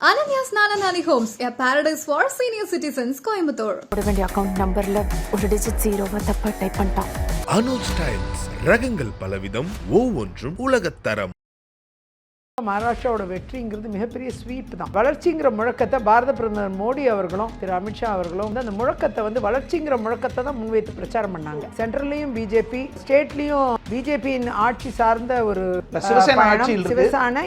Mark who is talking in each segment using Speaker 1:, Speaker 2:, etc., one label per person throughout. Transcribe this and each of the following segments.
Speaker 1: Ananya's Nananani Homes, a paradise for senior citizens, Coimbatore.
Speaker 2: போட வேண்டிய account நம்பர்ல ஒரு டிஜிட் ஜீரோவை தப்பா டைப் பண்ணிட்டான்.
Speaker 3: அனுஜ் ஸ்டைல்ஸ் ரகங்கள் பலவிதம், ஒவ்வொன்றும் உலகத்தரம்.
Speaker 4: மகாராஷ்டிராவோட வெற்றிங்கிறது மிகப்பெரிய ஸ்வீப் தான். வளர்ச்சிங்கிற முழக்கத்தை பாரத பிரதமர் மோடி அவர்களும் திரு அமித்ஷா அவர்களும் வந்து அந்த முழக்கத்தை வந்து வளர்ச்சிங்கிற முழக்கத்தை தான் முன்வைத்து பிரச்சாரம் பண்ணாங்க. சென்ட்ரல்லையும் பிஜேபி, ஸ்டேட்லையும் பிஜேபியின் ஆட்சி சார்ந்த ஒரு சிவசேனை,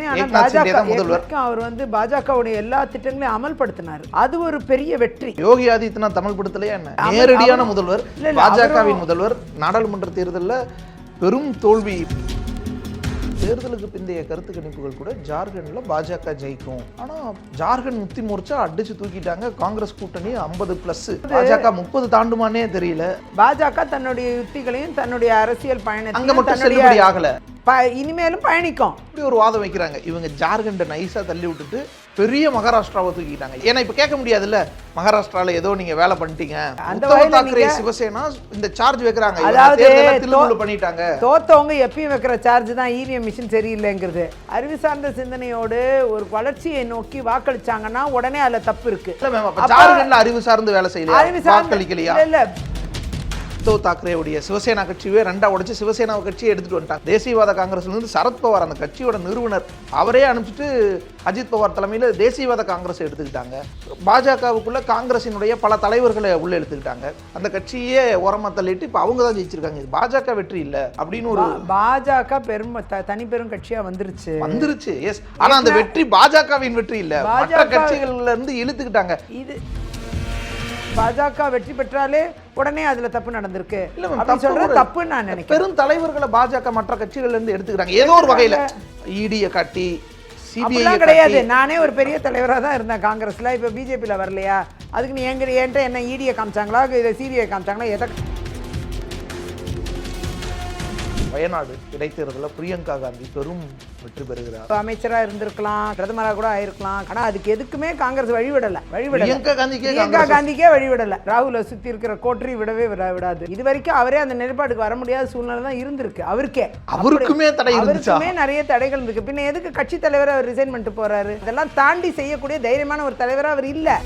Speaker 4: ஆனா பாஜக அவர் வந்து பாஜகவுடைய எல்லா திட்டங்களையும் அமல்படுத்தினார். அது ஒரு பெரிய வெற்றி.
Speaker 5: யோகி ஆதித்யநாத் அமல்படுத்தலையா என்ன? நேரடியான முதல்வர், பாஜகவின் முதல்வர் நாடாளுமன்ற தேர்தலில் பெரும் தோல்வி. தேர்தலுக்கு பிந்தைய கருத்து கணிப்புகள் கூட ஜார்க்கண்ட்ல பாஜக ஜெயிக்கும், ஆனா ஜார்க்கண்ட் முக்தி மோர்ச்சா அடிச்சு தூக்கிட்டாங்க. காங்கிரஸ் கூட்டணி 50+, பாஜக 30 தாண்டுமானே தெரியல.
Speaker 4: பாஜக தன்னுடைய யுக்திகளையும் தன்னுடைய அரசியல் பயணத்தை
Speaker 5: அங்க மட்டும் செல்லுபடி ஆகல,
Speaker 4: இனிமேலும் பயணிக்கும்.
Speaker 5: இப்படி ஒரு வாதம் வைக்கிறாங்க. இவங்க ஜார்க்கண்டை நைஸா தள்ளி விட்டுட்டு பெரிய மகாராஷ்டிராவை தூக்கிட்டாங்க. ஏன்னா இப்ப கேட்க முடியாதுல்ல, மகாராஷ்டிரால ஏதோ நீங்க வேலை பண்ணிட்டீங்க. உத்தவ் தாக்கரே சிவசேனா இந்த சார்ஜ் வைக்கிறாங்க, அதாவது பண்ணிட்டாங்க.
Speaker 4: தோத்தவங்க எப்பயும் வைக்கிற சார்ஜ் தான் இவிஎம் மிஷின் சரியில்லைங்கிறது. அறிவு சார்ந்த சிந்தனையோடு ஒரு வளர்ச்சியை நோக்கி வாக்களிச்சாங்கன்னா உடனே அதுல தப்பு இருக்கு.
Speaker 5: ஜார்க்கண்ட்ல அறிவு சார்ந்து வேலை செய்யல, வாக்களிக்கலையா? இல்ல, உத்தவ் தாக்கரேவுடைய சிவசேனா கட்சியே ரெண்டா உடைச்சு சிவசேனா கட்சியை எடுத்துட்டு வந்துட்டாங்க. தேசியவாத காங்கிரஸ்ல இருந்து சரத்பவார் அந்த கட்சியோட நிறுவனர் அவரே அனுப்பிச்சிட்டு அஜித் பவார் தலைமையில தேசியவாத காங்கிரஸ் எடுத்துக்கிட்டாங்க. பாஜகவுக்குள்ள காங்கிரசினுடைய பல தலைவர்களை உள்ள எடுத்துக்கிட்டாங்க. அந்த கட்சியே ஓரமா தள்ளிட்டு இப்ப அவங்க தான் ஜெயிச்சிருக்காங்க. இது பாஜக வெற்றி இல்ல அப்படின்னு ஒரு
Speaker 4: பாஜக பெரும் தனி பெரும் கட்சியா வந்துருச்சு.
Speaker 5: எஸ், ஆனா அந்த வெற்றி பாஜகவின் வெற்றி இல்ல, மற்ற கட்சிகள்ல இருந்து இழுத்துக்கிட்டாங்க.
Speaker 4: இது பாஜக வெற்றி பெற்றாலே உடனே அதுல தப்பு நடந்திருக்கு தப்பு நான் நினைக்கிறேன்.
Speaker 5: பெரும் தலைவர்களை பாஜக மற்ற கட்சிகள்ல இருந்து எடுத்துக்கிறாங்க ஏதோ ஒரு வகையில. இடியை காட்டி, சிபிஐ
Speaker 4: கிடையாது. நானே ஒரு பெரிய தலைவராக தான் இருந்தேன் காங்கிரஸ்ல. இப்ப பிஜேபியில வரலையா? அதுக்கு நீ என்கிட்ட என்ன இடியை காமிச்சாங்களா, இதை சிபிஐ காமிச்சாங்களா? எதை?
Speaker 5: வயநாடு இடைத்தேர்தலில் பிரியங்கா காந்தி பெரும் வெற்றி பெறுகிறார்.
Speaker 4: அமைச்சராக இருந்திருக்கலாம், பிரதமராக கூட ஆயிருக்கலாம். ஆனா அதுக்கு எதுக்குமே காங்கிரஸ் வழிவிடல.
Speaker 5: பிரியங்கா
Speaker 4: காந்திக்கே வழிவிடல. ராகுலை சுத்தி இருக்கிற கோட்டரி விடவே விடாது. இது வரைக்கும் அவரே அந்த நிலைப்பாட்டுக்கு வர முடியாத சூழ்நிலை தான் இருந்திருக்கு. அவருக்குமே நிறைய தடைகள் இருக்கு. பின்ன எதுக்கு கட்சி தலைவரை அவர் ரிசைன் பண்ணிட்டு போறாரு? இதெல்லாம் தாண்டி செய்யக்கூடிய தைரியமான ஒரு தலைவராக அவர் இல்ல.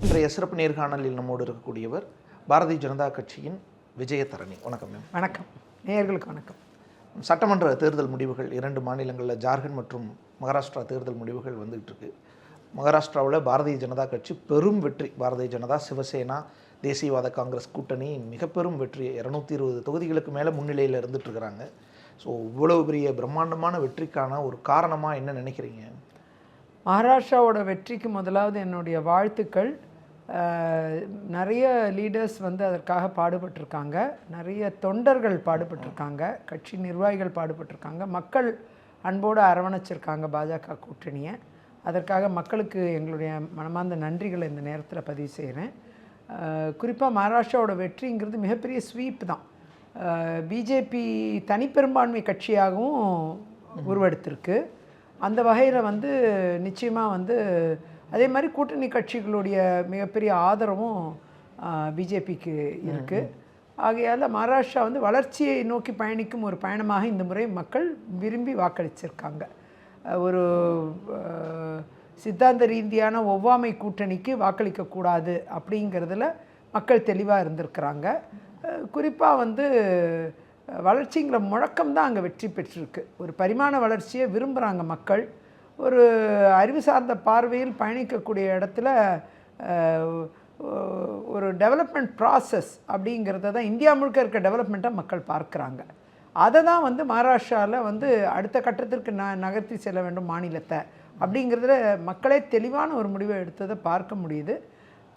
Speaker 5: இன்றைய சிறப்பு நேர்காணலில் நம்மோடு இருக்கக்கூடியவர் பாரதிய ஜனதா கட்சியின் விஜயதரணி. வணக்கம் மேம்.
Speaker 4: வணக்கம், நேயர்களுக்கு வணக்கம்.
Speaker 5: சட்டமன்ற தேர்தல் முடிவுகள் 2 மாநிலங்களில் ஜார்க்கண்ட் மற்றும் மகாராஷ்டிரா தேர்தல் முடிவுகள் வந்துகிட்டு இருக்கு. மகாராஷ்டிராவில் பாரதிய ஜனதா கட்சி பெரும் வெற்றி. பாரதிய ஜனதா, சிவசேனா, தேசியவாத காங்கிரஸ் கூட்டணி மிக பெரும் வெற்றி. 220 தொகுதிகளுக்கு மேலே முன்னிலையில் இருந்துட்டு இருக்கிறாங்க. ஸோ இவ்வளவு பெரிய பிரம்மாண்டமான வெற்றிக்கான ஒரு காரணமாக என்ன நினைக்கிறீங்க?
Speaker 4: மகாராஷ்டிராவோட வெற்றிக்கு முதலாவது என்னுடைய வாழ்த்துக்கள். நிறைய லீடர்ஸ் வந்து அதற்காக பாடுபட்டிருக்காங்க, நிறைய தொண்டர்கள் பாடுபட்டிருக்காங்க, கட்சி நிர்வாகிகள் பாடுபட்டிருக்காங்க, மக்கள் அன்போடு அரவணைச்சிருக்காங்க பாஜக கூட்டணியை. அதற்காக மக்களுக்கு எங்களுடைய மனமார்ந்த நன்றிகளை இந்த நேரத்தில் பதிவு செய்கிறேன். குறிப்பாக மகாராஷ்டிராவோட வெற்றிங்கிறது மிகப்பெரிய ஸ்வீப் தான். பிஜேபி தனிப்பெரும்பான்மை கட்சியாகவும் உருவெடுத்திருக்கு. அந்த வகையில் வந்து நிச்சயமாக வந்து அதே மாதிரி கூட்டணி கட்சிகளுடைய மிகப்பெரிய ஆதரவும் பிஜேபிக்கு இருக்குது. ஆகையால் மகாராஷ்டிரா வந்து வளர்ச்சியை நோக்கி பயணிக்கும் ஒரு பயணமாக இந்த முறை மக்கள் விரும்பி வாக்களிச்சிருக்காங்க. ஒரு சித்தாந்த ரீதியான ஒவ்வாமை கூட்டணிக்கு வாக்களிக்கக்கூடாது அப்படிங்கிறதுல மக்கள் தெளிவாக இருந்திருக்கிறாங்க. குறிப்பாக வந்து வளர்ச்சிங்கிற முழக்கம் தான் அங்கே வெற்றி பெற்றிருக்கு. ஒரு பரிமாண வளர்ச்சியை விரும்புகிறாங்க மக்கள். ஒரு அறிவு சார்ந்த பார்வையில் பயணிக்கக்கூடிய இடத்துல ஒரு டெவலப்மெண்ட் ப்ராசஸ் அப்படிங்கிறத தான் இந்தியா முழுக்க இருக்க டெவலப்மெண்ட்டாக மக்கள் பார்க்குறாங்க. அதை தான் வந்து மகாராஷ்டிராவில் வந்து அடுத்த கட்டத்திற்கு நகர்த்தி செல்ல வேண்டும் மாநிலத்தை அப்படிங்கிறதுல மக்களே தெளிவான ஒரு முடிவை எடுத்ததை பார்க்க முடியுது.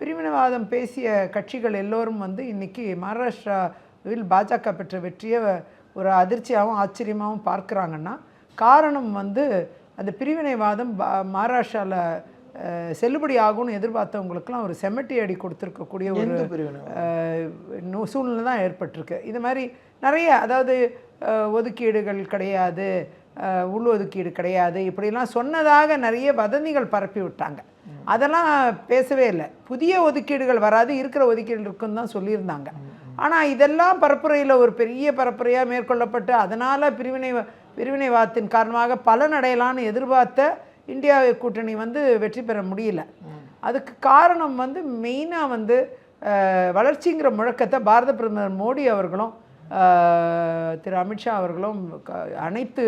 Speaker 4: பிரிவினைவாதம் பேசிய கட்சிகள் எல்லோரும் வந்து இன்றைக்கி மகாராஷ்டிராவில் பாஜக பெற்ற வெற்றியை ஒரு அதிர்ச்சியாகவும் ஆச்சரியமாகவும் பார்க்குறாங்கன்னா காரணம் வந்து அந்த பிரிவினைவாதம் மகாராஷ்டிராவில் செல்லுபடி ஆகும்னு எதிர்பார்த்தவங்களுக்கெல்லாம் ஒரு செம்மட்டி அடி கொடுத்துருக்கக்கூடிய ஒரு சூழ்நிலை தான் ஏற்பட்டிருக்கு. இது மாதிரி நிறைய, அதாவது ஒதுக்கீடுகள் கிடையாது, உள் ஒதுக்கீடு கிடையாது, இப்படிலாம் சொன்னதாக நிறைய வதந்திகள் பரப்பி விட்டாங்க. அதெல்லாம் பேசவே இல்லை. புதிய ஒதுக்கீடுகள் வராது, இருக்கிற ஒதுக்கீடு இருக்குன்னு தான் சொல்லியிருந்தாங்க. ஆனால் இதெல்லாம் பரப்புரையில் ஒரு பெரிய பரப்புரையாக மேற்கொள்ளப்பட்டு அதனால் பிரிவினைவாதத்தின் காரணமாக பலனடையலான்னு எதிர்பார்த்த இந்தியா கூட்டணி வந்து வெற்றி பெற முடியல. அதுக்கு காரணம் வந்து மெயினாக வந்து வளர்ச்சிங்கிற முழக்கத்தை பாரத பிரதமர் மோடி அவர்களும் திரு அமித்ஷா அவர்களும் அனைத்து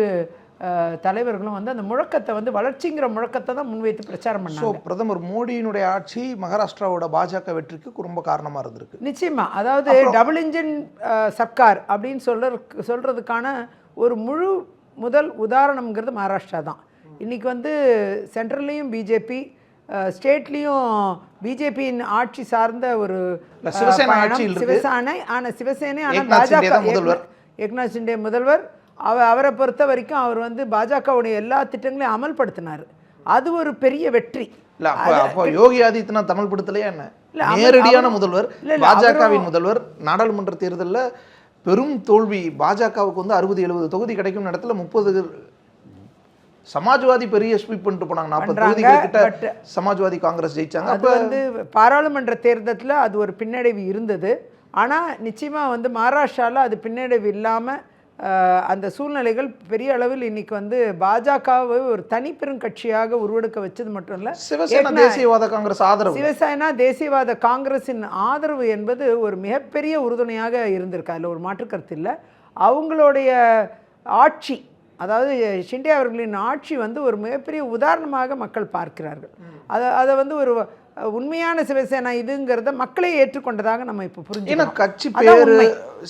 Speaker 4: தலைவர்களும் வந்து அந்த முழக்கத்தை வந்து வளர்ச்சிங்கிற முழக்கத்தை தான் முன்வைத்து பிரச்சாரம் பண்ணாங்க.
Speaker 5: பிரதமர் மோடியினுடைய ஆட்சி மகாராஷ்டிராவோட பாஜக வெற்றிக்கு ரொம்ப காரணமாக இருந்திருக்கு.
Speaker 4: நிச்சயமா, அதாவது டபுள் இன்ஜின் சர்க்கார் அப்படின்னு சொல்றதுக்கான ஒரு முதல் உதாரணம்ங்கிறது மகாராஷ்டிரா தான். இன்றைக்கி வந்து சென்ட்ரல்லையும் பிஜேபி, ஸ்டேட்லேயும் பிஜேபியின் ஆட்சி சார்ந்த ஒரு சிவசேனை, ஆனால் பாஜக ஏக்நாத் ஷிண்டே முதல்வர் அவரை பொறுத்த வரைக்கும் அவர் வந்து பாஜகவுடைய எல்லா திட்டங்களையும் அமல்படுத்தினார். அது ஒரு பெரிய வெற்றி.
Speaker 5: யோகி ஆதித்யநாத் அமல்படுத்தலையா என்ன? நேரடியான முதல்வர், பாஜகவின் முதல்வர். நாடாளுமன்ற தேர்தலில் பெரும் தோல்வி. பாஜகவுக்கு வந்து 60-70 தொகுதி கிடைக்கும் இடத்துல 30 சமாஜ்வாதி பெரிய ஸ்வீப் பண்ணிட்டு போனாங்க. 40 தொகுதிகள் கிட்ட சமாஜ்வாதி காங்கிரஸ் ஜெயிச்சாங்க.
Speaker 4: அது வந்து பாராளுமன்ற தேர்தலில் அது ஒரு பின்னடைவு இருந்தது. ஆனால் நிச்சயமாக வந்து மகாராஷ்டிராவில் அது பின்னடைவு இல்லாமல் அந்த சூழ்நிலைகள் பெரிய அளவில் இன்னைக்கு வந்து பாஜகவை ஒரு தனிப்பெரும் கட்சியாக உருவெடுக்க வச்சது மட்டும் இல்லை,
Speaker 5: சிவசேனா தேசியவாத காங்கிரஸ் ஆதரவு,
Speaker 4: சிவசேனா தேசியவாத காங்கிரஸின் ஆதரவு என்பது ஒரு மிகப்பெரிய உறுதுணையாக இருந்திருக்கு. அதில் ஒரு மாற்றுக்கருத்து இல்லை. அவங்களுடைய ஆட்சி, அதாவது ஷிண்டே அவர்களின் ஆட்சி வந்து ஒரு மிகப்பெரிய உதாரணமாக மக்கள் பார்க்கிறார்கள். அதை வந்து ஒரு உண்மையான சிவசேனா இதுங்கிறத மக்களே ஏற்றுக்கொண்டதாக நம்ம இப்போ புரிஞ்சுக்கணும்.
Speaker 5: கட்சி பேரு,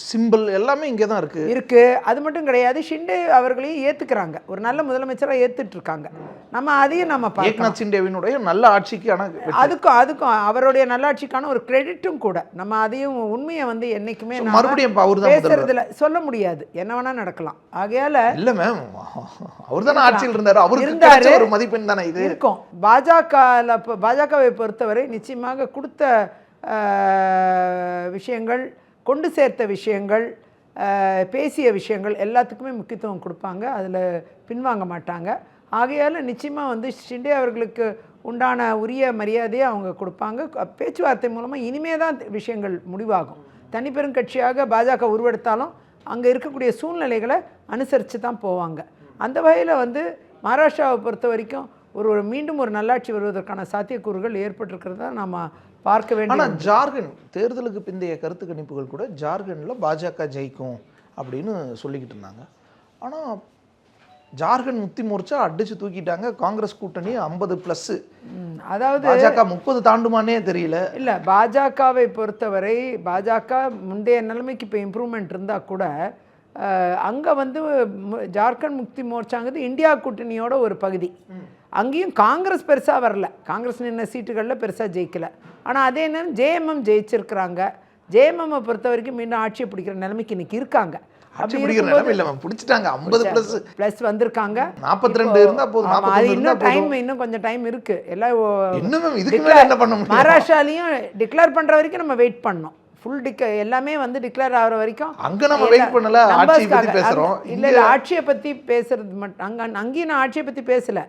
Speaker 5: சிம்பிள் எல்லாமே இங்கே தான் இருக்கு.
Speaker 4: அது மட்டும் கிடையாது, ஷிண்டே அவர்களையும் ஏற்றுக்கிறாங்க, ஒரு நல்ல முதலமைச்சராக ஏற்றுட்டு இருக்காங்க. நம்ம அதையும் நம்ம
Speaker 5: ஏக்நாத் ஷிண்டேவினுடைய நல்ல ஆட்சிக்கான
Speaker 4: அதுக்கும் அவருடைய நல்லாட்சிக்கான ஒரு கிரெடிட்டும் கூட. நம்ம அதையும் உண்மையை வந்து என்னைக்குமே
Speaker 5: மறுபடியும்
Speaker 4: பேசுறதுல சொல்ல முடியாது, என்ன வேணா நடக்கலாம். ஆகையால
Speaker 5: இல்ல மேம், அவர் தானே ஆட்சியில் இருந்தாரு, அவருக்கு ஒரு மதிப்பெண் தானே இது
Speaker 4: இருக்கும். பாஜகவை பொறுத்தவரை நிச்சயமாக கொடுத்த விஷயங்கள், கொண்டு சேர்த்த விஷயங்கள், பேசிய விஷயங்கள் எல்லாத்துக்குமே முக்கியத்துவம் கொடுப்பாங்க, அதில் பின்வாங்க மாட்டாங்க. ஆகையால் நிச்சயமாக வந்து ஷிண்டே அவர்களுக்கு உண்டான உரிய மரியாதையை அவங்க கொடுப்பாங்க. பேச்சுவார்த்தை மூலமாக இனிமே தான் விஷயங்கள் முடிவாகும். தனிப்பெரும் கட்சியாக பாஜக உருவெடுத்தாலும் அங்கே இருக்கக்கூடிய சூழ்நிலைகளை அனுசரித்து தான் போவாங்க. அந்த வகையில் வந்து மகாராஷ்டிராவை பொறுத்த வரைக்கும் மீண்டும் ஒரு நல்லாட்சி வருவதற்கான சாத்தியக்கூறுகள் ஏற்பட்டிருக்கிறத நம்ம பார்க்க வேண்டும்.
Speaker 5: ஆனால் ஜார்க்கண்ட் தேர்தலுக்கு பிந்தைய கருத்து கணிப்புகள் கூட ஜார்க்கண்டில் பாஜக ஜெயிக்கும் அப்படின்னு சொல்லிக்கிட்டு இருந்தாங்க. ஆனால் ஜார்க்கண்ட் முக்தி மோர்ச்சா அடிச்சு தூக்கிட்டாங்க. காங்கிரஸ் கூட்டணி 50+.
Speaker 4: அதாவது
Speaker 5: பாஜக 30 தாண்டுமானே தெரியல.
Speaker 4: இல்லை, பாஜகவை பொறுத்தவரை பாஜக முந்தைய நிலைமைக்கு இப்போ இம்ப்ரூவ்மெண்ட் இருந்தால் கூட அங்கே வந்து ஜார்க்கண்ட் முக்தி மோர்ச்சாங்கிறது இந்தியா கூட்டணியோட ஒரு பகுதி. அங்கேயும் காங்கிரஸ் பெருசாக வரல, காங்கிரஸ் நின்ன சீட்டுகளில் பெருசாக ஜெயிக்கலை. ஆனால் அதே நேரம் ஜேஎம்எம் ஜெயிச்சிருக்கிறாங்க. ஜேஎம்எம்மை பொறுத்த வரைக்கும் மீண்டும் ஆட்சியை பிடிக்கிற நிலைமைக்கு இன்னைக்கு இருக்காங்க.
Speaker 5: பிளஸ்
Speaker 4: வந்திருக்காங்க.
Speaker 5: 42 இருந்தா போதும்.
Speaker 4: இன்னும் கொஞ்சம் டைம் இருக்கு. எல்லாம்
Speaker 5: மகாராஷ்டிராலையும்
Speaker 4: டிக்ளேர் பண்ற வரைக்கும் நம்ம வெயிட் பண்ணோம். ஃபுல் எல்லாமே வந்து டிக்ளேர் ஆகிற வரைக்கும்
Speaker 5: அங்கே நம்ம வெயிட் பண்ணல. ஆட்சியை பற்றி பேசுகிறோம்.
Speaker 4: இல்லை, ஆட்சியை பற்றி பேசுறது மட்டும் அங்கேயும் நான் ஆட்சியை பற்றி பேசலை.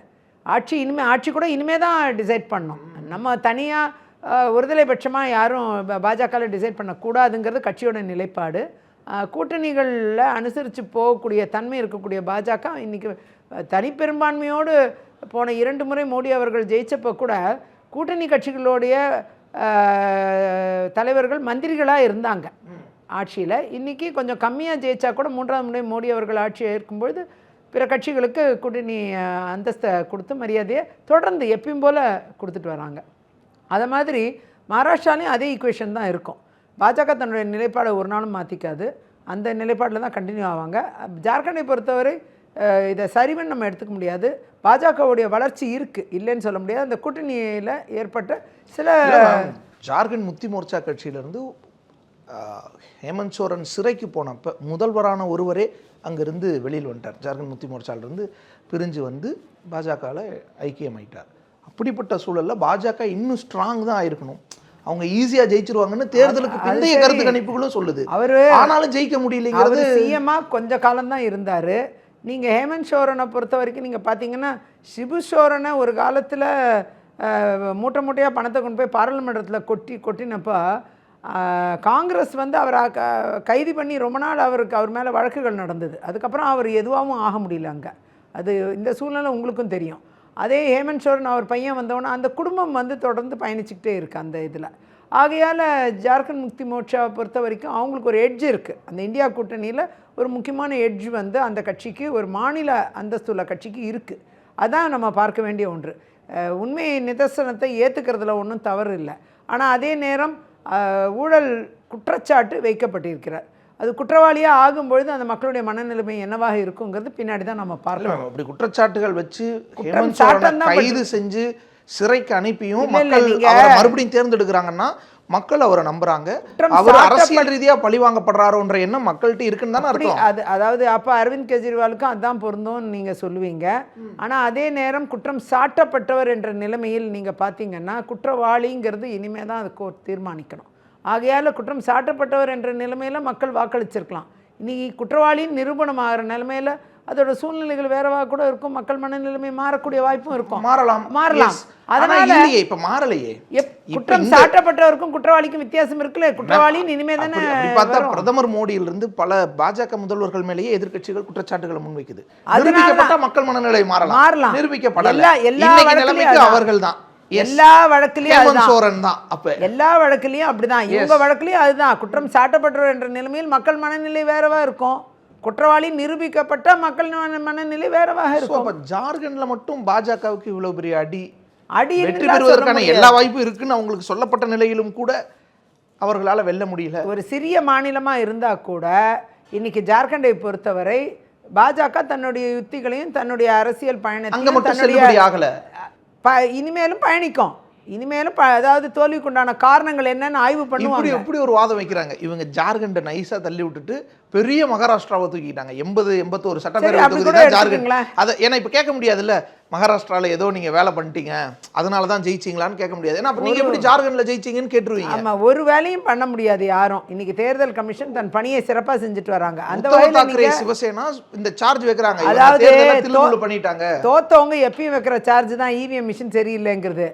Speaker 4: ஆட்சி கூட இனிமே தான் டிசைட் பண்ணோம். நம்ம தனியாக ஒருதலை பட்சமாக யாரும் பாஜகவில் டிசைட் பண்ணக்கூடாதுங்கிறது கட்சியோட நிலைப்பாடு. கூட்டணிகளில் அனுசரித்து போகக்கூடிய தன்மை இருக்கக்கூடிய பாஜக இன்றைக்கி தனிப்பெரும்பான்மையோடு போன 2 முறை மோடி அவர்கள் ஜெயிச்சப்போ கூட கூட்டணி கட்சிகளுடைய தலைவர்கள் மந்திரிகளாக இருந்தாங்க ஆட்சியில். இன்றைக்கி கொஞ்சம் கம்மியாக ஜெயிச்சா கூட 3ஆம் முறை மோடி அவர்கள் ஆட்சியை ஏற்கும்பொழுது பிற கட்சிகளுக்கு கூட்டணி அந்தஸ்தை கொடுத்து மரியாதையை தொடர்ந்து எப்பயும் போல் கொடுத்துட்டு வராங்க. அதை மாதிரி மகாராஷ்டிராலையும் அதே ஈக்குவேஷன் தான் இருக்கும். பாஜக தன்னுடைய நிலைப்பாடை ஒரு நாளும் மாற்றிக்காது, அந்த நிலைப்பாடில் தான் கண்டினியூ ஆவாங்க. ஜார்க்கண்டை பொறுத்தவரை இதை சரிவன் நம்ம எடுத்துக்க முடியாது. பாஜகவுடைய வளர்ச்சி இருக்குது, இல்லைன்னு சொல்ல முடியாது. அந்த கூட்டணியில் ஏற்பட்ட சில
Speaker 5: ஜார்க்கண்ட் முக்தி மோர்ச்சா கட்சியிலேருந்து ஹேமந்த் சோரன் சிறைக்கு போனப்போ முதல்வரான ஒருவரே அங்கேருந்து வெளியில் வந்துட்டார். ஜார்க்கண்ட் முக்தி மோர்ச்சாலிருந்து பிரிஞ்சு வந்து பாஜகவில் ஐக்கியமாயிட்டார். அப்படிப்பட்ட சூழலில் பாஜக இன்னும் ஸ்ட்ராங் தான் ஆயிருக்கணும். அவங்க ஈஸியாக ஜெயிச்சிருவாங்கன்னு தேர்தலுக்கு பிந்தைய கருத்து கணிப்புகளும் சொல்லுது. ஆனாலும் ஜெயிக்க முடியலைங்கிறது.
Speaker 4: சிஎம்மாக கொஞ்ச காலம்தான் இருந்தார். நீங்கள் ஹேமந்த் சோரனை பொறுத்த வரைக்கும் நீங்கள் பார்த்தீங்கன்னா, சிபு சோரனை ஒரு காலத்தில் மூட்டை மூட்டையாக பணத்தை கொண்டு போய் பாராளுமன்றத்தில் கொட்டினப்போ காங்கிரஸ் வந்து அவரை கைது பண்ணி ரொம்ப நாள் அவர் மேலே வழக்குகள் நடந்தது. அதுக்கப்புறம் அவர் எதுவாகவும் ஆக முடியல அங்கே. அது இந்த சூழ்நிலை உங்களுக்கும் தெரியும். அதே ஹேமந்த் சோரன் அவர் பையன் வந்தோன்னா அந்த குடும்பம் வந்து தொடர்ந்து பயணிச்சுக்கிட்டே இருக்குது அந்த இதில். ஆகையால் ஜார்க்கண்ட் முக்தி மோர்ச்சாவை பொறுத்த வரைக்கும் அவங்களுக்கு ஒரு எட்ஜ் இருக்குது. அந்த இந்தியா கூட்டணியில் ஒரு முக்கியமான எட்ஜ் வந்து அந்த கட்சிக்கு, ஒரு மாநில அந்தஸ்துள்ள கட்சிக்கு இருக்குது. அதான் நம்ம பார்க்க வேண்டிய ஒன்று. உண்மை நிதர்சனத்தை ஏற்றுக்கிறதுல ஒன்றும் தவறு இல்லை. ஆனால் அதே நேரம் ஊழல் குற்றச்சாட்டு வைக்கப்பட்டிருக்கிறார். அது குற்றவாளியாக ஆகும்பொழுது அந்த மக்களுடைய மனநிலைமை என்னவாக இருக்குங்கிறது பின்னாடி தான் நம்ம பார்க்கலாம்.
Speaker 5: அப்படி குற்றச்சாட்டுகள் வச்சு கைது செஞ்சு சிறைக்கு அனுப்பியும் மக்கள் அவரை மறுபடியும் தேர்ந்தெடுக்கிறாங்கன்னா மக்கள் அவரை நம்புறாங்க. அவர் அரசியல் ரீதியா பழிவாங்கப்படுறாரோன்ற எண்ணம் மக்கள்கிட்ட இருக்குன்னு தானே அர்த்தம்.
Speaker 4: அதாவது அப்போ அரவிந்த் கெஜ்ரிவாலுக்கும் அதான் பொருந்தும்னு நீங்க சொல்லுவீங்க. ஆனா அதே நேரம் குற்றம் சாட்டப்பட்டவர் என்ற நிலைமையில் நீங்க பார்த்தீங்கன்னா குற்றவாளிங்கிறது இனிமே தான் அது கோர்ட் தீர்மானிக்கணும். ஆகையால் குற்றம் சாட்டப்பட்டவர் என்ற நிலைமையில் மக்கள் வாக்களிச்சிருக்கலாம். இன்னைக்கு குற்றவாளியின் நிரூபணம் ஆகிற நிலைமையில் அதோட சூழ்நிலைகள் வேறவாக கூட இருக்கும். மக்கள் மனநிலைமை மாறக்கூடிய வாய்ப்பும் இருக்கும். மாறலாம். அதனால
Speaker 5: இப்ப மாறலையே.
Speaker 4: குற்றம் சாட்டப்பட்டவருக்கும் குற்றவாளிக்கும் வித்தியாசம் இருக்குல்ல. குற்றவாளின்னு இனிமே தானே
Speaker 5: பார்த்தா பிரதமர் மோடியிலிருந்து பல பாஜக முதல்வர்கள் மேலேயே எதிர்க்கட்சிகள் குற்றச்சாட்டுகளை முன்வைக்குது. நிரூபிக்கப்பட்ட மக்கள் மனநிலை மாறலாம். நிரூபிக்கப்படல. நிலைமைக்கு அவர்கள் தான்
Speaker 4: எல்லா வழக்குலயும்
Speaker 5: எல்லா
Speaker 4: வழக்குலயும் அப்படிதான். இவங்க வழக்குலயும் அதுதான். குற்றம் சாட்டப்பட்டவர் என்ற நிலைமையில் மக்கள் மனநிலை வேறவா இருக்கும். குற்றவாளி நிரூபிக்கப்பட்ட மக்கள் மனநிலை வேறவாக இருக்கும்.
Speaker 5: ஜார்க்கண்ட்ல மட்டும் பாஜகவுக்கு இவ்வளவு பெரிய அடி வெற்றி பெறுவதற்கான எல்லா வாய்ப்பும் இருக்குன்னு அவங்களுக்கு சொல்லப்பட்ட நிலையிலும் கூட அவர்களால் வெல்ல முடியல.
Speaker 4: ஒரு சிறிய மாநிலமா இருந்தா கூட இன்னைக்கு ஜார்க்கண்டை பொறுத்தவரை பாஜக தன்னுடைய யுத்திகளையும் தன்னுடைய அரசியல் பயணத்தையும் இனிமேலும் பயணிக்கும். இனிமேலும் அதாவது தோல்விக்குண்டான காரணங்கள் என்னன்னு ஆய்வு பண்ணுவாங்க.
Speaker 5: இப்படி ஒரு வாதம் வைக்கிறாங்க இவங்க. ஜார்க்கண்டை நைஸா தள்ளி விட்டுட்டு பெரிய மகாராஷ்டிராவை தூக்கிட்டாங்க. 80-81 சட்டப்பேரவை தொகுதி தான் ஜார்க்கண்ட். அதை ஏன்னா இப்ப கேட்க முடியாதுல்ல, மகாராஷ்டிரால ஏதோ நீங்க வேலை பண்ணிட்டீங்க அதனாலதான் ஜெயிச்சிங்களான்னு கேட்க முடியாது. ஏன்னா அப்ப நீங்க எப்படி ஜார்க்கண்ட்ல ஜெயிச்சிங்கன்னு கேட்டுருவீங்க.
Speaker 4: ஆமா, ஒரு வேலையும் பண்ண முடியாது யாரும். இன்னைக்கு தேர்தல் கமிஷன் தன் பணியை சிறப்பா செஞ்சுட்டு வராங்க. அந்த
Speaker 5: வகையில சிவசேனா இந்த சார்ஜ் வைக்கிறாங்க. அதாவது பண்ணிட்டாங்க.
Speaker 4: தோத்தவங்க எப்பயும் வைக்கிற சார்ஜ் தான் இவிஎம் மிஷின் சரியில்லைங்கிறது.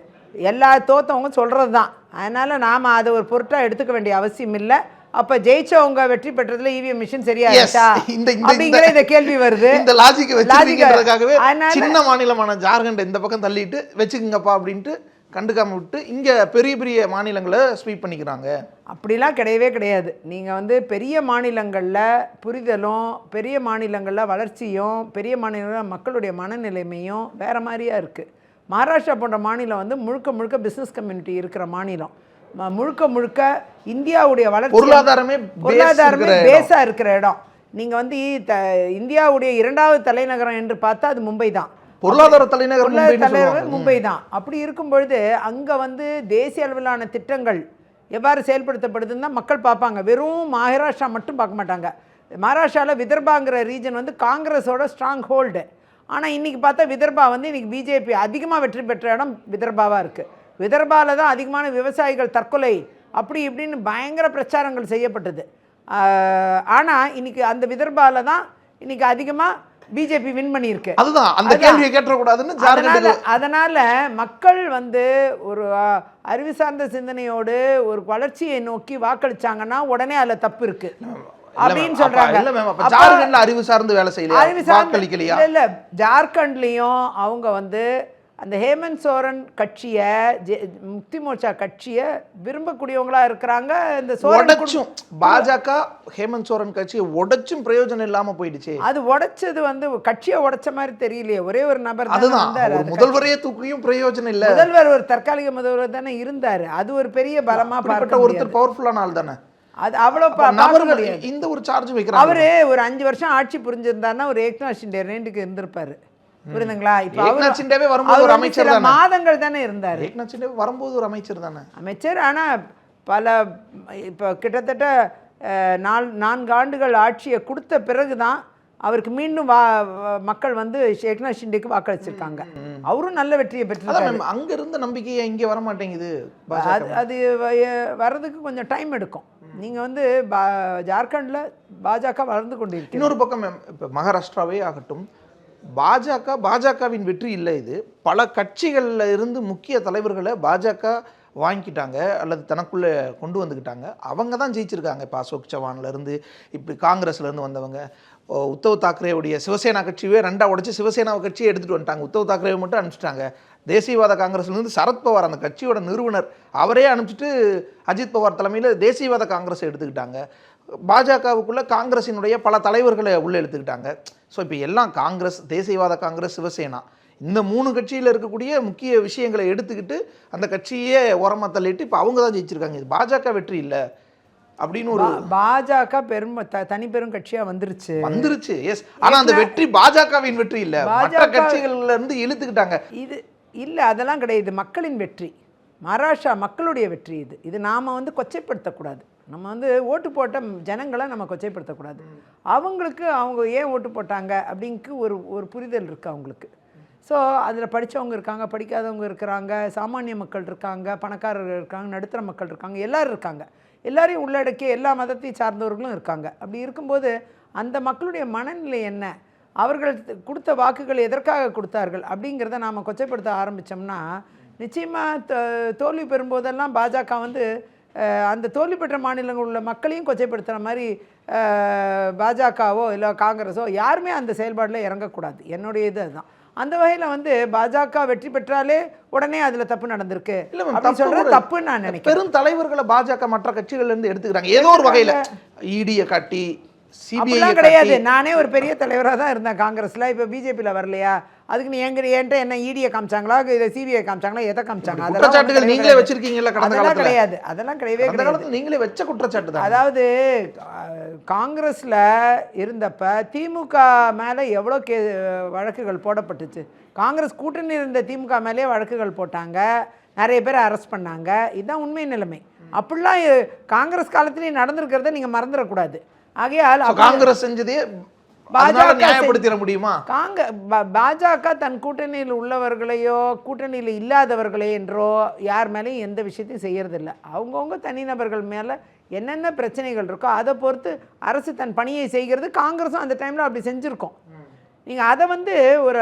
Speaker 4: எல்லா தோத்தவங்க சொல்கிறது தான். அதனால் நாம் அதை ஒரு பொருட்டாக எடுத்துக்க வேண்டிய அவசியம் இல்லை. அப்போ ஜெயிச்சவங்க வெற்றி பெற்றதுல இவிஎம் மிஷின் சரியாயிட்டா அப்படிங்கிற இந்த கேள்வி வருது.
Speaker 5: இந்த லாஜிக் வச்சிருக்கிறதுக்காகவே சின்ன மாநிலமான ஜார்க்கண்ட் இந்த பக்கம் தள்ளிட்டு வச்சுக்கங்கப்பா அப்படின்ட்டு கண்டுக்காம விட்டு இங்கே பெரிய பெரிய மாநிலங்களை ஸ்வீப் பண்ணிக்கிறாங்க.
Speaker 4: அப்படிலாம் கிடையவே கிடையாது. நீங்கள் வந்து பெரிய மாநிலங்களில் புரிதலும் பெரிய மாநிலங்களில் வளர்ச்சியும் பெரிய மாநிலங்களில் மக்களுடைய மனநிலைமையும் வேறு மாதிரியாக இருக்குது. மகாராஷ்டிரா போன்ற மாநிலம் வந்து முழுக்க முழுக்க பிஸ்னஸ் கம்யூனிட்டி இருக்கிற மாநிலம். முழுக்க இந்தியாவுடைய வளர்ச்சி பொருளாதாரமே பேஸாக இருக்கிற இடம். நீங்கள் வந்து இந்தியாவுடைய 2வது தலைநகரம் என்று பார்த்தா அது மும்பை தான்.
Speaker 5: பொருளாதார தலைநகர்
Speaker 4: மும்பை தான். அப்படி இருக்கும் பொழுது அங்கே வந்து தேசிய அளவிலான திட்டங்கள் எவ்வாறு செயல்படுத்தப்படுதுன்னு தான் மக்கள் பார்ப்பாங்க. வெறும் மகாராஷ்டிரா மட்டும் பார்க்க மாட்டாங்க. மகாராஷ்டிராவில் விதர்பாங்கிற ரீஜன் வந்து காங்கிரஸோட ஸ்ட்ராங் ஹோல்டு. ஆனால் இன்றைக்கி பார்த்தா விதர்பா வந்து இன்றைக்கி பிஜேபி அதிகமாக வெற்றி பெற்ற இடம் விதர்பாவாக இருக்குது. விதர்பாவில் தான் அதிகமான விவசாயிகள் தற்கொலை அப்படி இப்படின்னு பயங்கர பிரச்சாரங்கள் செய்யப்பட்டது. ஆனால் இன்றைக்கி அந்த விதர்பாவில் தான் இன்றைக்கி அதிகமாக பிஜேபி வின் பண்ணியிருக்கு.
Speaker 5: அதுதான் அந்த கேள்வியை கேட்டக்கூடாதுன்னு.
Speaker 4: அதனால் மக்கள் வந்து ஒரு அறிவு சார்ந்த சிந்தனையோடு ஒரு வளர்ச்சியை நோக்கி வாக்களிச்சாங்கன்னா உடனே அதில் தப்பு இருக்குது அப்படின்னு சொல்றாங்க.
Speaker 5: ஜார்க்கண்ட்ல அறிவு சார்ந்து வேலை செய்யல.
Speaker 4: இல்ல ஜார்க்கண்ட்லயும் அவங்க வந்து அந்த ஹேமந்த் சோரன் கட்சியை முக்தி மோர்ச்சா கட்சியை விரும்பக்கூடியவங்களா இருக்கிறாங்க. இந்த
Speaker 5: உடைச்சும் பாஜக ஹேமந்த் சோரன் கட்சியை உடைச்சும் பிரயோஜனம் இல்லாம போயிடுச்சு.
Speaker 4: அது உடைச்சது வந்து கட்சியை உடைச்ச மாதிரி தெரியலையே. ஒரே ஒரு நபர்
Speaker 5: தான் முதல்வரையே தூக்கியும் பிரயோஜனம் இல்ல.
Speaker 4: முதல்வர் ஒரு தற்காலிக முதல்வர் தானே இருந்தாரு. அது ஒரு பெரிய பலமா பார்க்க
Speaker 5: ஒருத்தர் பவர்ஃபுல்லான ஆள் தானே.
Speaker 4: அது அவ்வளோ
Speaker 5: இந்த ஒரு சார்ஜ் வைக்கிறாங்க.
Speaker 4: அவரு ஒரு 5 வருஷம் ஆட்சி புரிஞ்சிருந்தாருன்னா ஒரு ஏக்நாத் ஷிண்டே ரேண்டுக்கு இருந்திருப்பாரு. புரியுதுங்களா? இப்போ
Speaker 5: ஏக்நாத் ஷிண்டேவே வரும்போது ஒரு அமைச்சர் தானே.
Speaker 4: மாதங்கள் தானே இருந்தாரு.
Speaker 5: ஏக்நாத் ஷிண்டே வரும்போது ஒரு அமைச்சர் தானே.
Speaker 4: அமைச்சர். ஆனால் பல இப்போ கிட்டத்தட்ட 4 ஆண்டுகள் ஆட்சியை கொடுத்த பிறகு தான் அவருக்கு மீண்டும் மக்கள் வந்து ஏக்நாத் ஷிண்டேக்கு வாக்களிச்சிருக்காங்க. அவரும் நல்ல வெற்றியை பெற்றாரு.
Speaker 5: அங்க இருந்த நம்பிக்கையை இங்கே வர மாட்டேங்குது.
Speaker 4: அது வர்றதுக்கு கொஞ்சம் டைம் எடுக்கும். நீங்கள் வந்து ஜார்க்கண்டில் பாஜக வளர்ந்து கொண்டிருக்கு.
Speaker 5: இன்னொரு பக்கம் இப்போ மகாராஷ்டிராவே ஆகட்டும், பாஜகவின் வெற்றி இல்லை. இது பல கட்சிகளில் இருந்து முக்கிய தலைவர்களை பாஜக வாங்கிக்கிட்டாங்க அல்லது தனக்குள்ளே கொண்டு வந்துக்கிட்டாங்க. அவங்க தான் ஜெயிச்சிருக்காங்க. இப்போ அசோக் சவான்லேருந்து இப்படி காங்கிரஸ்லேருந்து வந்தவங்க, உத்தவ் தாக்கரேவுடைய சிவசேனா கட்சியே ரெண்டாக உடைச்சி சிவசேனா கட்சியை எடுத்துகிட்டு வந்துட்டாங்க. உத்தவ் தாக்கரேவை மட்டும் அனுப்பிச்சிட்டாங்க. தேசியவாத காங்கிரஸ்லேருந்து சரத்பவார் அந்த கட்சியோட நிறுவனர் அவரே அனுப்பிச்சிட்டு அஜித் பவார் தலைமையில் தேசியவாத காங்கிரஸை எடுத்துக்கிட்டாங்க. பாஜகவுக்குள்ளே காங்கிரஸினுடைய பல தலைவர்களை உள்ளே எடுத்துக்கிட்டாங்க. ஸோ இப்போ எல்லாம் காங்கிரஸ், தேசியவாத காங்கிரஸ், சிவசேனா இந்த 3 கட்சியில் இருக்கக்கூடிய முக்கிய விஷயங்களை எடுத்துக்கிட்டு அந்த கட்சியே ஓரமாக தள்ளிட்டு இப்போ அவங்க தான் ஜெயிச்சிருக்காங்க. இது பாஜக வெற்றி இல்லை அப்படின்னு ஒரு
Speaker 4: பாஜக தனிப்பெரும் கட்சியாக வந்துருச்சு. எஸ், ஆனால் அந்த வெற்றி பாஜகவின் வெற்றி இல்லை, மற்ற கட்சிகள்ல இருந்து இழுத்துக்கிட்டாங்க. இது இல்லை, அதெல்லாம் கிடையாது. மக்களின் வெற்றி, மகாராஷ்டிரா மக்களுடைய வெற்றி. இது நாம் வந்து கொச்சைப்படுத்தக்கூடாது. நம்ம வந்து ஓட்டு போட்ட ஜனங்களை நம்ம கொச்சைப்படுத்தக்கூடாது. அவங்களுக்கு அவங்க ஏன் ஓட்டு போட்டாங்க அப்படிங்கு ஒரு புரிதல் இருக்குது அவங்களுக்கு. ஸோ அதில் படித்தவங்க இருக்காங்க, படிக்காதவங்க இருக்கிறாங்க, சாமானிய மக்கள் இருக்காங்க, பணக்காரர்கள் இருக்காங்க, நடுத்தர மக்கள் இருக்காங்க, எல்லோரும் இருக்காங்க. எல்லாரையும் உள்ளடக்கிய எல்லா மதத்தையும் சார்ந்தவர்களும் இருக்காங்க. அப்படி இருக்கும்போது அந்த மக்களுடைய மனநிலை என்ன, அவர்கள் கொடுத்த வாக்குகள் எதற்காக கொடுத்தார்கள் அப்படிங்கிறத நாம் கொச்சைப்படுத்த ஆரம்பித்தோம்னா நிச்சயமாக தோல்வி பெறும்போதெல்லாம் பாஜக வந்து அந்த தோல்வி பெற்ற மாநிலங்கள் உள்ள மக்களையும் கொச்சைப்படுத்துகிற மாதிரி பாஜகவோ இல்லை காங்கிரஸோ யாருமே அந்த செயல்பாடில் இறங்கக்கூடாது. என்னுடைய இது அதுதான். அந்த வகையில் வந்து பாஜக வெற்றி பெற்றாலே உடனே அதில் தப்பு நடந்திருக்கு அப்படின்னு சொல்கிறது தப்புன்னு நான் நினைக்கிறேன்.
Speaker 5: பெரும் தலைவர்களை பாஜக மற்ற கட்சிகள்லேருந்து எடுத்துக்கிறாங்க ஏதோ ஒரு வகையில். இடியை காட்டி
Speaker 4: அப்படிலாம் கிடையாது. நானே ஒரு பெரிய தலைவராக தான் இருந்தேன் காங்கிரஸில். இப்போ பிஜேபியில் வரலையா? அதுக்கு நீ என்கிட்ட என்ன இடியை காமிச்சாங்களா, இதை சிபிஐ காமிச்சாங்களா, எதை காமிச்சாங்க?
Speaker 5: குற்றச்சாட்டுகள் நீங்களே வச்சிருக்கீங்களா?
Speaker 4: அதெல்லாம் கிடையாது, அதெல்லாம் கிடையவே கிடையாது.
Speaker 5: நீங்களே வச்ச குற்றச்சாட்டு தான்.
Speaker 4: அதாவது காங்கிரஸில் இருந்தப்ப திமுக மேலே எவ்வளோ வழக்குகள் போடப்பட்டுச்சு. காங்கிரஸ் கூட்டணி இருந்த திமுக மேலே வழக்குகள் போட்டாங்க, நிறைய பேர் அரெஸ்ட் பண்ணாங்க. இதுதான் உண்மை நிலைமை. அப்படிலாம் காங்கிரஸ் காலத்திலேயே நடந்திருக்கிறத நீங்கள் மறந்துடக்கூடாது. ஆகையால்
Speaker 5: காங்கிரஸ் செஞ்சதே நியாயப்படுத்திட முடியுமா?
Speaker 4: பாஜக தன் கூட்டணியில் உள்ளவர்களையோ கூட்டணியில் இல்லாதவர்களே என்றோ யார் மேலேயும் எந்த விஷயத்தையும் செய்யறதில்லை. அவங்கவுங்க தனிநபர்கள் மேலே என்னென்ன பிரச்சனைகள் இருக்கோ அதை பொறுத்து அரசு தன் பணியை செய்கிறது. காங்கிரஸும் அந்த டைமில் அப்படி செஞ்சுருக்கோம். நீங்கள் அதை வந்து ஒரு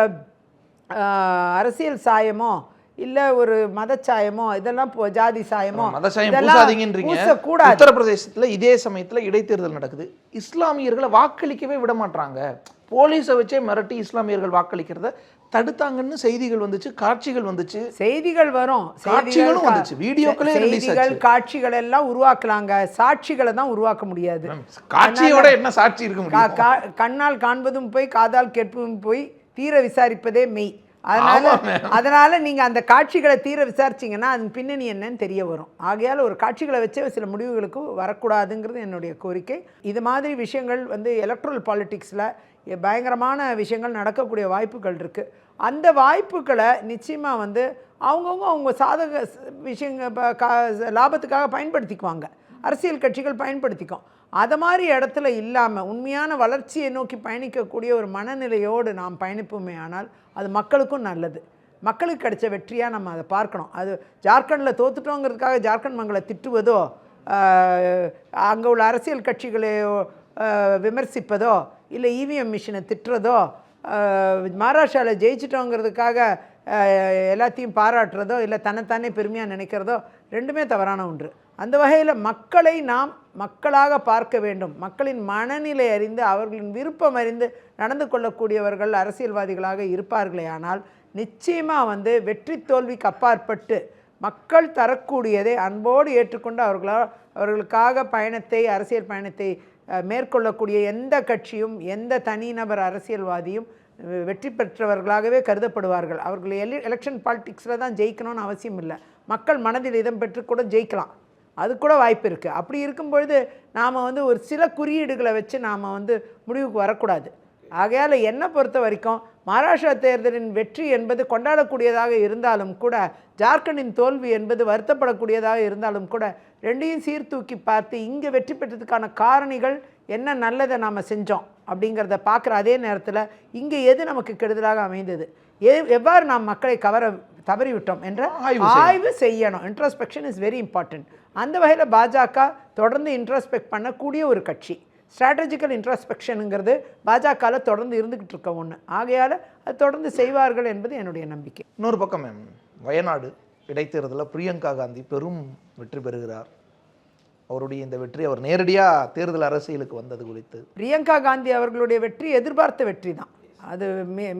Speaker 4: அரசியல் சாயமோ இல்லை ஒரு மதச்சாயமோ இதெல்லாம் ஜாதி சாயமோ
Speaker 5: பூசாதீங்கன்றீங்க. உத்தரப்பிரதேசத்தில் இதே சமயத்தில் இடைத்தேர்தல் நடக்குது. இஸ்லாமியர்களை வாக்களிக்கவே விட மாட்டாங்க. போலீஸை வச்சே மிரட்டி இஸ்லாமியர்கள் வாக்களிக்கிறத தடுத்தாங்கன்னு செய்திகள் வந்துச்சு, காட்சிகள் வந்துச்சு.
Speaker 4: செய்திகள் வரும்,
Speaker 5: காட்சிகளும் வந்துச்சு, வீடியோக்களே ரிலீஸ் ஆச்சு.
Speaker 4: காட்சிகள் எல்லாம் உருவாக்கலாங்க, சாட்சிகளை தான் உருவாக்க முடியாது.
Speaker 5: காட்சியோட என்ன சாட்சி இருக்க முடியும்?
Speaker 4: கண்ணால் காண்பதும் போய் காதால் கேட்பதும் போய் தீர விசாரிப்பதே மெய். அதனால நீங்க அந்த காட்சிகளை தீர விசாரிச்சிங்கன்னா அதன் பின்னணி என்னன்னு தெரிய வரும். ஆகையால் ஒரு காட்சிகளை வச்சே சில முடிவுகளுக்கு வரக்கூடாதுங்கிறது என்னுடைய கோரிக்கை. இது மாதிரி விஷயங்கள் வந்து எலக்ட்ரல் பாலிட்டிக்ஸில் பயங்கரமான விஷயங்கள் நடக்கக்கூடிய வாய்ப்புகள் இருக்குது. அந்த வாய்ப்புகளை நிச்சயமாக வந்து அவங்கவுங்க அவங்க சாதக விஷயங்கள் லாபத்துக்காக பயன்படுத்திக்குவாங்க, அரசியல் கட்சிகள் பயன்படுத்திக்கும். அதை மாதிரி இடத்துல இல்லாமல் உண்மையான வளர்ச்சியை நோக்கி பயணிக்கக்கூடிய ஒரு மனநிலையோடு நாம் பயணிப்போமே ஆனால் அது மக்களுக்கும் நல்லது. மக்களுக்கு கிடைச்ச வெற்றியாக நம்ம அதை பார்க்கணும். அது ஜார்க்கண்டில் தோத்துட்டோங்கிறதுக்காக ஜார்க்கண்ட் மக்களை திட்டுவதோ, அங்கே உள்ள அரசியல் கட்சிகளை விமர்சிப்பதோ, இல்லை இவிஎம் மிஷினை திட்டுறதோ, மகாராஷ்டிராவில் ஜெயிச்சிட்டோங்கிறதுக்காக எல்லாத்தையும் பாராட்டுறதோ, இல்லை தன்னைத்தானே பெருமையாக நினைக்கிறதோ ரெண்டுமே தவறான ஒன்று. அந்த வகையில் மக்களை நாம் மக்களாக பார்க்க வேண்டும். மக்களின் மனநிலை அறிந்து அவர்களின் விருப்பம் அறிந்து நடந்து கொள்ளக்கூடியவர்கள் அரசியல்வாதிகளாக இருப்பார்களே ஆனால் நிச்சயமாக வந்து வெற்றி தோல்விக்கு அப்பாற்பட்டு மக்கள் தரக்கூடியதை அன்போடு ஏற்றுக்கொண்டு அவர்களுக்காக பயணத்தை, அரசியல் பயணத்தை மேற்கொள்ளக்கூடிய எந்த கட்சியும் எந்த தனிநபர் அரசியல்வாதியும் வெற்றி பெற்றவர்களாகவே கருதப்படுவார்கள். அவர்கள் எலெக்ஷன் பாலிட்டிக்ஸில் தான் ஜெயிக்கணும்னு அவசியம் இல்லை. மக்கள் மனதில் இடம் பெற்று கூட ஜெயிக்கலாம், அது கூட வாய்ப்பு இருக்குது. அப்படி இருக்கும்பொழுது நாம் வந்து ஒரு சில குறியீடுகளை வச்சு நாம் வந்து முடிவுக்கு வரக்கூடாது. ஆகையால் என்னை பொறுத்த வரைக்கும் மகாராஷ்டிரா தேர்தலின் வெற்றி என்பது கொண்டாடக்கூடியதாக இருந்தாலும் கூட, ஜார்க்கண்டின் தோல்வி என்பது வருத்தப்படக்கூடியதாக இருந்தாலும் கூட, ரெண்டையும் சீர்தூக்கி பார்த்து இங்கே வெற்றி பெற்றதுக்கான காரணிகள் என்ன நல்லதை நாம் செஞ்சோம் அப்படிங்கிறத பார்க்குற அதே நேரத்தில் இங்கே எது நமக்கு கெடுதலாக அமைந்தது, எவ்வாறு நாம் மக்களை தவறிவிட்டோம் என்ற ஆய்வு செய்யணும். Introspection is very important. அந்த வகையில் பாஜக தொடர்ந்து இன்ட்ரோஸ்பெக்ட் பண்ணக்கூடிய ஒரு கட்சி. ஸ்ட்ராட்டஜிக்கல் இன்ட்ரோஸ்பெக்ஷனுங்கிறது பாஜகவில் தொடர்ந்து இருந்துக்கிட்டு இருக்க ஒன்று. ஆகையால் அது தொடர்ந்து செய்வார்கள் என்பது என்னுடைய நம்பிக்கை.
Speaker 5: இன்னொரு பக்கம் வயநாடு இடைத்தேர்தலில் பிரியங்கா காந்தி பெரும் வெற்றி பெறுகிறார். அவருடைய இந்த வெற்றி அவர் நேரடியாக தேர்தல் அரசியலுக்கு வந்தது குறித்து.
Speaker 4: பிரியங்கா காந்தி அவர்களுடைய வெற்றி எதிர்பார்த்த வெற்றி தான். அது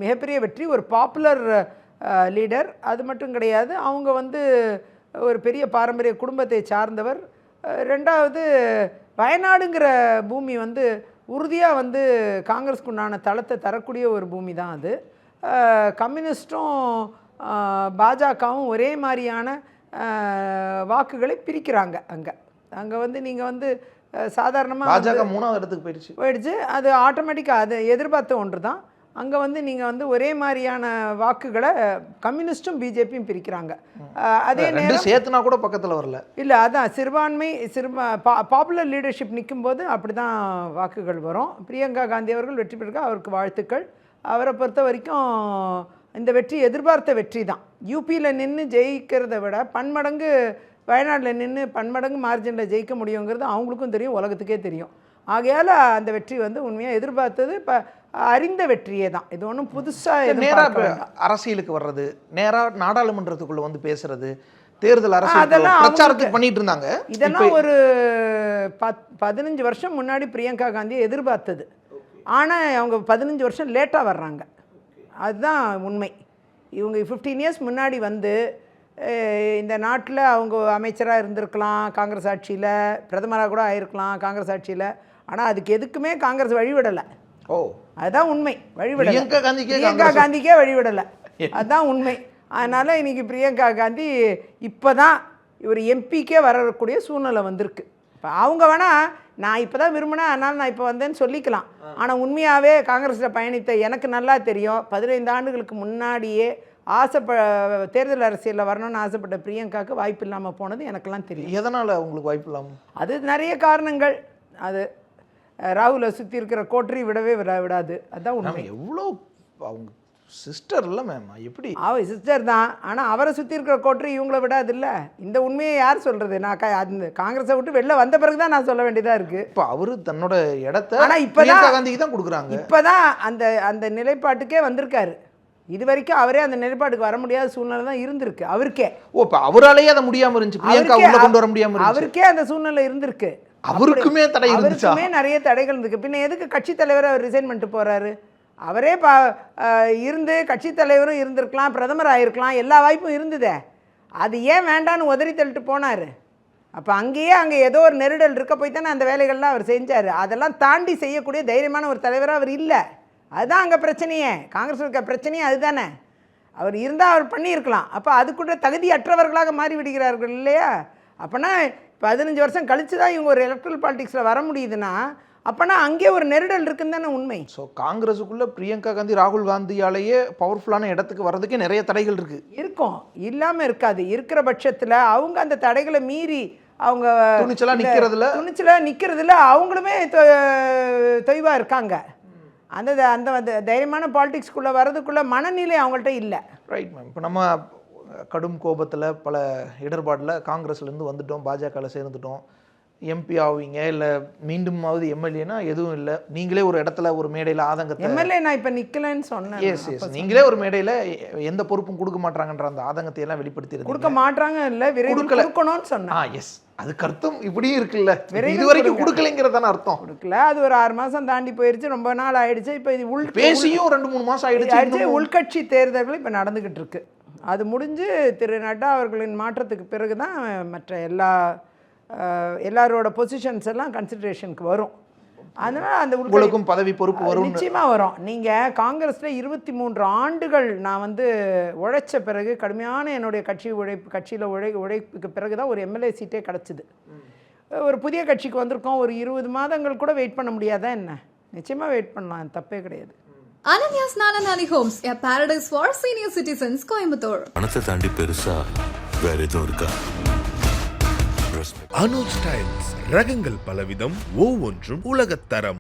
Speaker 4: மிகப்பெரிய வெற்றி. ஒரு பாப்புலர் லீடர். அது மட்டும் கிடையாது, அவங்க வந்து ஒரு பெரிய பாரம்பரிய குடும்பத்தை சார்ந்தவர். ரெண்டாவது, வயநாடுங்கிற பூமி வந்து உறுதியாக வந்து காங்கிரஸ்க்கு உண்டான தளத்தை தரக்கூடிய ஒரு பூமி தான் அது. கம்யூனிஸ்ட்டும் பாஜகவும் ஒரே மாதிரியான வாக்குகளை பிரிக்கிறாங்க. அங்கே வந்து நீங்கள் வந்து சாதாரணமாக
Speaker 5: பாஜக 3வது இடத்துக்கு போயிடுச்சு. அது
Speaker 4: ஆட்டோமேட்டிக்காக அது எதிர்பார்த்த ஒன்று தான். அங்கே வந்து நீங்கள் வந்து ஒரே மாதிரியான வாக்குகளை கம்யூனிஸ்ட்டும் பிஜேபியும் பிரிக்கிறாங்க. அதே நேரம்
Speaker 5: சேர்த்துனா கூட பக்கத்தில் வரல.
Speaker 4: இல்லை, அதான் சிறுபான்மை பாப்புலர் லீடர்ஷிப் நிற்கும்போது அப்படி தான் வாக்குகள் வரும். பிரியங்கா காந்தி அவர்கள் வெற்றி பெறுக, அவருக்கு வாழ்த்துக்கள். அவரை பொறுத்த வரைக்கும் இந்த வெற்றி எதிர்பார்த்த வெற்றி தான். யூபியில் நின்று ஜெயிக்கிறத விட பன்மடங்கு வயநாட்டில் நின்று பன்மடங்கு மார்ஜினில் ஜெயிக்க முடியுங்கிறது அவங்களுக்கும் தெரியும், உலகத்துக்கே தெரியும். ஆகையால் அந்த வெற்றி வந்து உண்மையாக எதிர்பார்த்தது இப்போ அறிந்த வெற்றியே தான். இது ஒன்றும் புதுசாக
Speaker 5: நேராக அரசியலுக்கு வர்றது, நேராக நாடாளுமன்றத்துக்குள்ளே வந்து பேசுறது, தேர்தல் அரசியல் பிரச்சாரத்துக்கு பண்ணிட்டு இருந்தாங்க.
Speaker 4: இதெல்லாம் ஒரு 15 வருஷம் முன்னாடி பிரியங்கா காந்தியை எதிர்பார்த்தது. ஆனால் அவங்க 15 வருஷம் லேட்டாக வர்றாங்க. அதுதான் உண்மை. இவங்க 15 இயர்ஸ் முன்னாடி வந்து இந்த நாட்டில் அவங்க அமைச்சராக இருந்திருக்கலாம், காங்கிரஸ் ஆட்சியில் பிரதமராக கூட ஆயிருக்கலாம் காங்கிரஸ் ஆட்சியில். ஆனால் அதுக்கு எதுக்குமே காங்கிரஸ் வழிவிடலை. அதுதான் உண்மை. வழிவிடலை. பிரியங்கா காந்திக்கே வழிவிடலை. அதுதான் உண்மை. அதனால் இன்றைக்கி பிரியங்கா காந்தி இப்போ தான் இவர் எம்பிக்கே வரக்கூடிய சூழ்நிலை வந்திருக்கு. இப்போ அவங்க வேணால் நான் இப்போ தான் விரும்பினேன் அதனால் நான் இப்போ வந்தேன்னு சொல்லிக்கலாம். ஆனால் உண்மையாகவே காங்கிரஸில் பயணித்த எனக்கு நல்லா தெரியும், 15 ஆண்டுகளுக்கு முன்னாடியே தேர்தல் அரசியலில் வரணும்னு ஆசைப்பட்ட பிரியங்காவுக்கு வாய்ப்பு இல்லாமல் போனது எனக்கெல்லாம் தெரியும்.
Speaker 5: எதனால் உங்களுக்கு வாய்ப்பு இல்லாமல்?
Speaker 4: அது நிறைய காரணங்கள். அது ராகுலை சுற்றி இருக்கிற கோட்டரி விடவே விடாது. அதுதான் உண்மை.
Speaker 5: எவ்வளோ அவங்க சிஸ்டர் இல்லை மேம், எப்படி
Speaker 4: அவர் சிஸ்டர் தான். ஆனால் அவரை சுற்றி இருக்கிற கோட்டரி இவங்கள விடாது இல்லை. இந்த உண்மையை யார் சொல்கிறது? நான் அந்த காங்கிரஸை விட்டு வெளில வந்த பிறகு தான் நான் சொல்ல வேண்டியதாக இருக்குது.
Speaker 5: இப்போ அவர் தன்னோட இடத்த ஆனால் இப்போ காந்திக்கு தான் கொடுக்குறாங்க.
Speaker 4: இப்போ தான் அந்த நிலைப்பாட்டுக்கே வந்திருக்காரு. இது வரைக்கும் அவரே அந்த நிலைப்பாட்டுக்கு வர முடியாத சூழ்நிலை தான் இருந்திருக்கு அவருக்கே.
Speaker 5: இப்போ அவராலேயே அதை முடியாமல் இருந்துச்சு, பிரியங்கா உள்ள கொண்டு வர முடியாமல்
Speaker 4: அவருக்கே அந்த சூழ்நிலை இருந்திருக்கு.
Speaker 5: அவருக்குமே தடை இருந்துச்சு.
Speaker 4: அவருக்குமே நிறைய தடைகள் இருந்துருக்கு. பின்ன எதுக்கு கட்சித் தலைவர் அவர் ரிசைன் பண்ணிட்டு போகிறாரு? அவரே இருந்து கட்சித் தலைவரும் இருந்திருக்கலாம், பிரதமர் ஆகிருக்கலாம், எல்லா வாய்ப்பும் இருந்ததே. அது ஏன் வேண்டான்னு உதறி தள்ளிட்டு போனார்? அப்போ அங்கே ஏதோ ஒரு நெருடல் இருக்க போய் தானே அந்த வேலைகள்லாம் அவர் செஞ்சார். அதெல்லாம் தாண்டி செய்யக்கூடிய தைரியமான ஒரு தலைவராக அவர் இல்லை. அதுதான் அங்கே பிரச்சனையே. காங்கிரஸ் இருக்க பிரச்சனையே அதுதானே. அவர் இருந்தால் அவர் பண்ணியிருக்கலாம். அப்போ அதுக்குள்ள தகுதியற்றவர்களாக மாறி விடுகிறார்கள் இல்லையா? அப்போனா 15 வருஷம் கழித்து தான் இவங்க ஒரு எலக்ட்ரல் பாலிடிக்ஸில் வர முடியுதுன்னா அப்போனா அங்கே ஒரு நெருடல் இருக்குன்னு தானே உண்மை.
Speaker 5: ஸோ காங்கிரஸுக்குள்ளே பிரியங்கா காந்தி ராகுல் காந்தியாலேயே பவர்ஃபுல்லான இடத்துக்கு வர்றதுக்கே நிறைய தடைகள் இருக்கும்.
Speaker 4: இல்லாமல் இருக்காது. இருக்கிற பட்சத்தில் அவங்க அந்த தடைகளை மீறி அவங்க துணிச்சலாக நிற்கிறதுல அவங்களுமே தொய்வாக இருக்காங்க. அந்த தைரியமான பாலிடிக்ஸ்குள்ளே வர்றதுக்குள்ள மனநிலை அவங்கள்ட்ட இல்லை.
Speaker 5: Right ma'am. இப்போ நம்ம கடும் கோபத்தில் பல இடர்பாடில் காங்கிரஸ்லேருந்து வந்துட்டோம், பாஜகவில் சேர்ந்துட்டோம், எம்பி ஆவீங்க இல்லை மீண்டுமாவது எம்எல்ஏனா எதுவும் இல்லை. நீங்களே ஒரு இடத்துல ஒரு மேடையில் ஆதங்கத்தை
Speaker 4: எம்எல்ஏ நான் இப்போ நிற்கலன்னு சொன்னேன்.
Speaker 5: எஸ் நீங்களே ஒரு மேடையில் எந்த பொறுப்பும் கொடுக்க மாட்டாங்கன்ற அந்த ஆதங்கத்தை எல்லாம் வெளிப்படுத்தி
Speaker 4: கொடுக்க மாட்டாங்க இல்லை, விரைவில் கொடுக்கணும்னு சொன்னேன்.
Speaker 5: எஸ் அதுக்கு அர்த்தம் இப்படியும் இருக்குல்ல, இது வரைக்கும் கொடுக்கலைங்கிறதான அர்த்தம்.
Speaker 4: கொடுக்கல, அது ஒரு 6 மாதம் தாண்டி போயிருச்சு, ரொம்ப நாள் ஆயிடுச்சு. இப்போ இது
Speaker 5: பேசியும் 2-3 மாதம் ஆயிடுச்சு.
Speaker 4: உள்கட்சி தேர்தல்கள் இப்போ நடந்துகிட்டு இருக்கு. அது முடிஞ்சு திரு நட்டா அவர்களின் மாற்றத்துக்கு பிறகு தான் மற்ற எல்லாரோட பொசிஷன்ஸ் எல்லாம் கன்சிடரேஷனுக்கு வரும். அதனால் அந்த
Speaker 5: உங்களுக்கும் பதவி பொறுப்பு வரும்,
Speaker 4: நிச்சயமாக வரும். நீங்கள் காங்கிரஸில் 23 ஆண்டுகள் நான் வந்து உழைச்ச பிறகு, கடுமையான என்னுடைய கட்சியில் உழைப்புக்கு பிறகு தான் ஒரு எம்எல்ஏ சீட்டே கிடச்சிது. ஒரு புதிய கட்சிக்கு வந்திருக்கோம், ஒரு 20 மாதங்கள் கூட வெயிட் பண்ண முடியாதா என்ன? நிச்சயமாக வெயிட் பண்ணலாம், தப்பே கிடையாது.
Speaker 1: Ananya's Nananani Homes, a paradise for senior citizens, Coimbatore.
Speaker 6: பணத்தை தாண்டி பெருசா வேற எதுவும் இருக்கா?
Speaker 3: அனுஜ் டைல்ஸ் ரகங்கள் பலவிதம், ஒவ்வொன்றும் உலகத்தரம்.